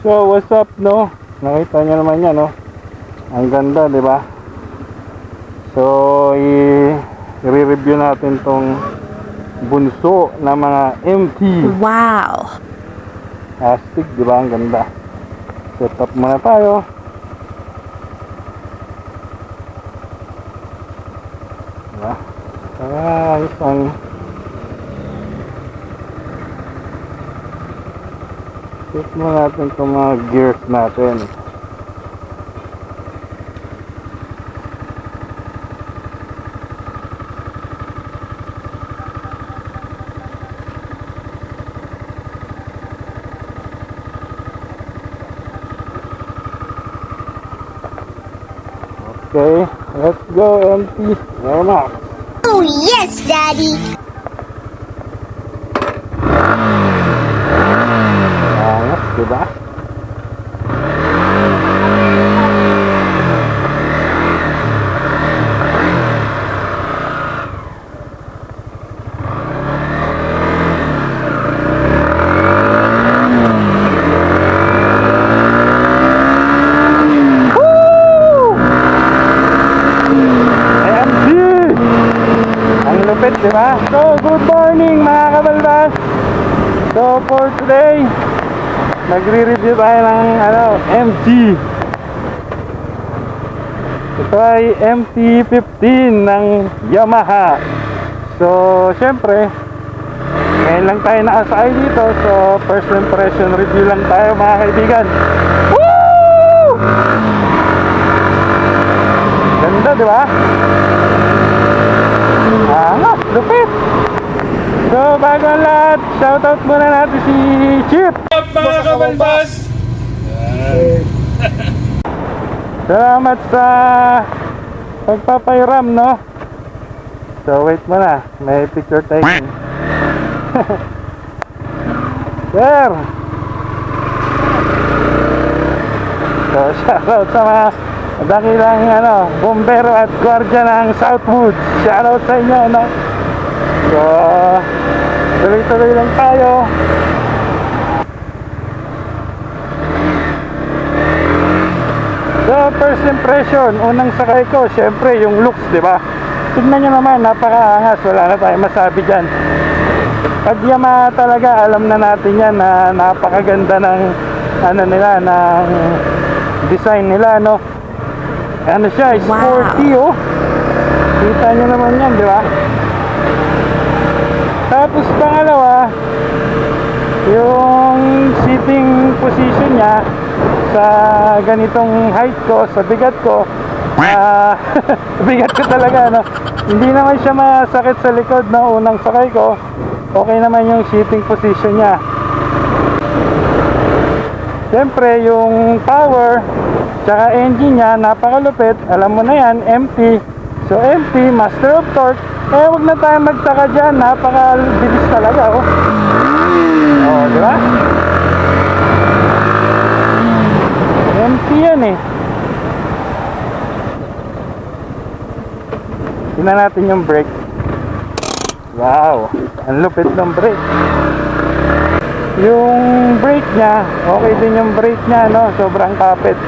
So, what's up, no? Nakita nyo naman yan, no? Ang ganda, di ba? So, i-review natin tong bunso na mga MT. Wow! Astig, di ba? Ang ganda. Set up muna tayo. Diba? Isang set muna natin itong mga gears natin. Okay, let's go, MT. There na. Oh yes, Daddy! Angas, diba? Diba? So, good morning mga kabalbas. So, for today, nagre-review tayo ng MT. Ito ay MT-15 ng Yamaha. So, syempre, ngayon lang tayo nakasakay dito. So, first impression review lang tayo mga kaibigan. Woo! Ganda, diba? Angas, lupit. So bago ang lahat, shoutout muna natin si Chip. Mga kabalbas! Salamat sa pagpapairam, no? So wait muna, may picture taking. Sir! So shoutout sa mga dakilang bombero at gwardiya ng Southwoods. Shoutout sa inyo, no? So, tuloy-tuloy lang tayo. So, first impression, unang sakay ko, syempre yung looks, di ba? Tignan nyo naman, napakaangas, wala na tayong masabi dyan. Pag Yamaha talaga, alam na natin yan na napakaganda ng nila, ng design nila, no? Ano siya, sporty, oh. Kita nyo naman yan, di ba? Tapos pangalawa, yung sitting position niya sa ganitong height ko, sa bigat ko, bigat ko talaga, no? Hindi naman siya masakit sa likod, no? Unang sakay ko, okay naman yung sitting position niya. Siyempre, yung power tsaka engine niya, napakalupit. Alam mo na yan, MT. So MT, Master of Torque. Eh, wag na tayo magtaka dyan. Napakabilis talaga, oh. Oh, di ba? MT yan, eh. Tingnan natin yung brake. Wow, ang lupit ng brake. Yung brake niya, okay din yung brake niya, no? Sobrang kapit.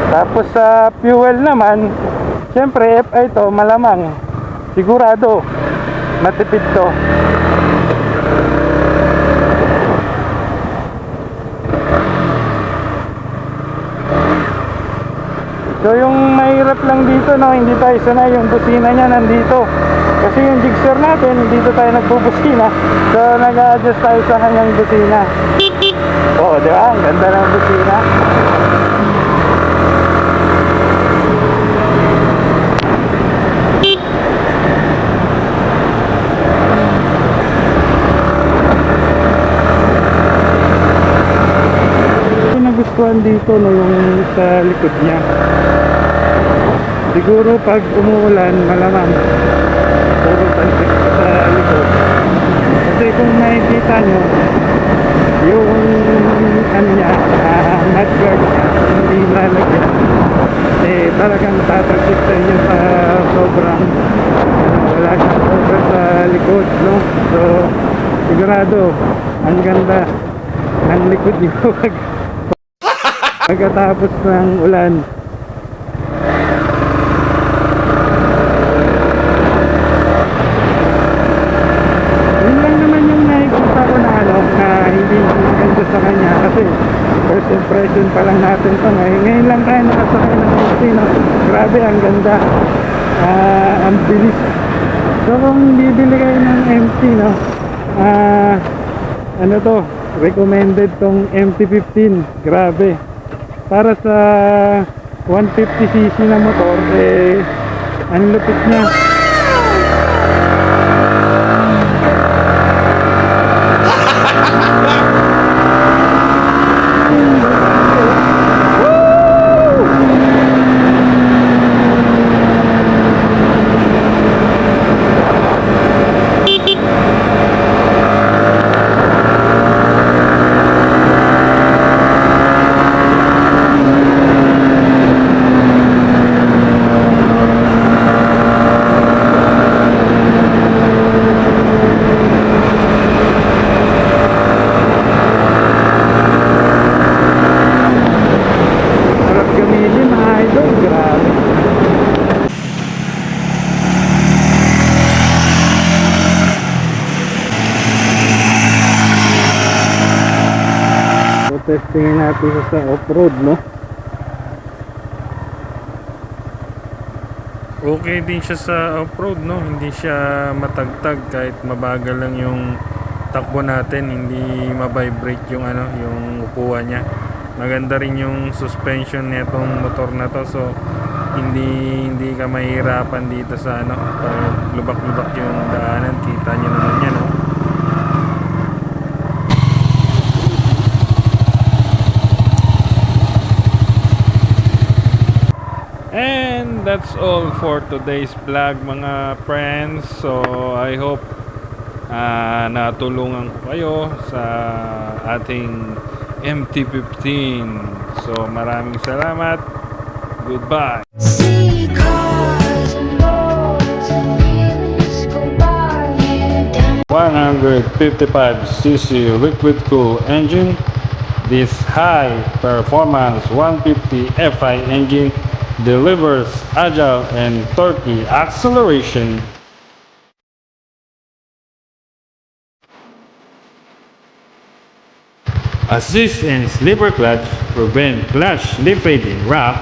Tapos sa fuel naman, syempre FI to, malamang, sigurado matipid to. So yung mahirap lang dito, no, hindi tayo sanay, yung busina niya nandito. Kasi yung Gixxer natin, dito tayo nagbubusina. So nag-a-adjust tayo sa kanyang busina. Oo, di ba? Ang ganda ng busina. Nagustuhan dito, no, yung sa likod niya. Siguro pag umuulan, malamang puro tansik sa likod. Kasi kung nakikita nyo, yung niya, mudguard niya, hindi lalagyan. Eh, talagang tatalsik sa inyo sa sobrang wala siyang cover sa likod, no? So, Sigurado, ang ganda ng likod niyo pagkatapos ng ulan. Yun lang naman yung nakikita ko na na hindi maganda sa kanya kasi first impression pa lang natin to. Ngayon lang tayo nakasakay ng MC, no? Grabe, ang ganda. Ang bilis. So kung bibili kayo ng MC, no? Ano to? Recommended tong MT-15. Grabe. Para sa 150cc na motor, ang lupit niya. Sarap gamitin, mga idol. Grabe. So, testingin natin siya sa off-road, no? Okay din siya sa off-road, no? Hindi siya matagtag kahit mabagal lang yung takbo natin, hindi ma-vibrate yung yung upuan niya. Maganda rin yung suspension nitong motor na to, so hindi ka mahirapan dito sa pag lubak-lubak yung daanan. Kita niyo naman yan, no? And that's all for today's vlog, mga friends. So I hope natulungan ko kayo sa ating MT-15. So maraming salamat. Goodbye. See cars and roads and years go by you down 155cc liquid cool engine. This high performance 150 Fi engine delivers agile and torquey acceleration. Assist and slipper clutch prevent clutch slippage in rough,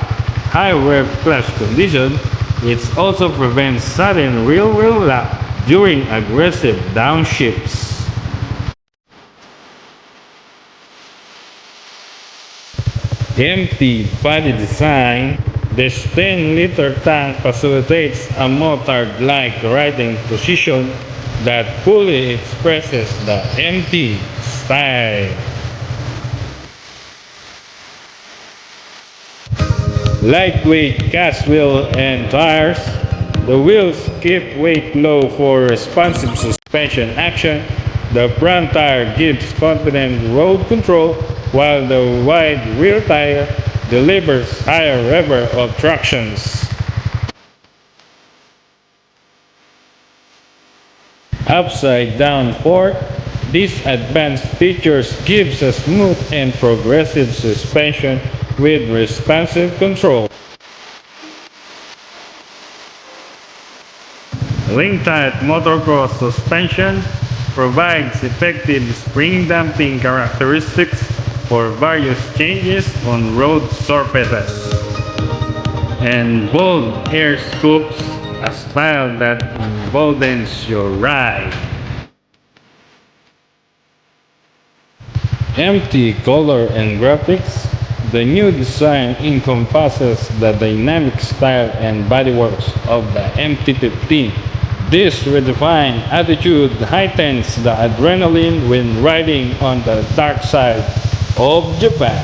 high rev clutch condition. It also prevents sudden rear wheel lock during aggressive downshifts. Empty body design. This 10-liter tank facilitates a motard-like riding position that fully expresses the MT style. Lightweight cast wheel and tires. The wheels keep weight low for responsive suspension action. The front tire gives confident road control, while the wide rear tire delivers higher level of tractions. Upside down fork. These advanced features gives a smooth and progressive suspension with responsive control. Link-tight motocross suspension provides effective spring damping characteristics for various changes on road surfaces. And bold air scoops, a style that emboldens your ride. Empty color and graphics. The new design encompasses the dynamic style and bodyworks of the MT-15. This redefined attitude heightens the adrenaline when riding on the dark side of Japan.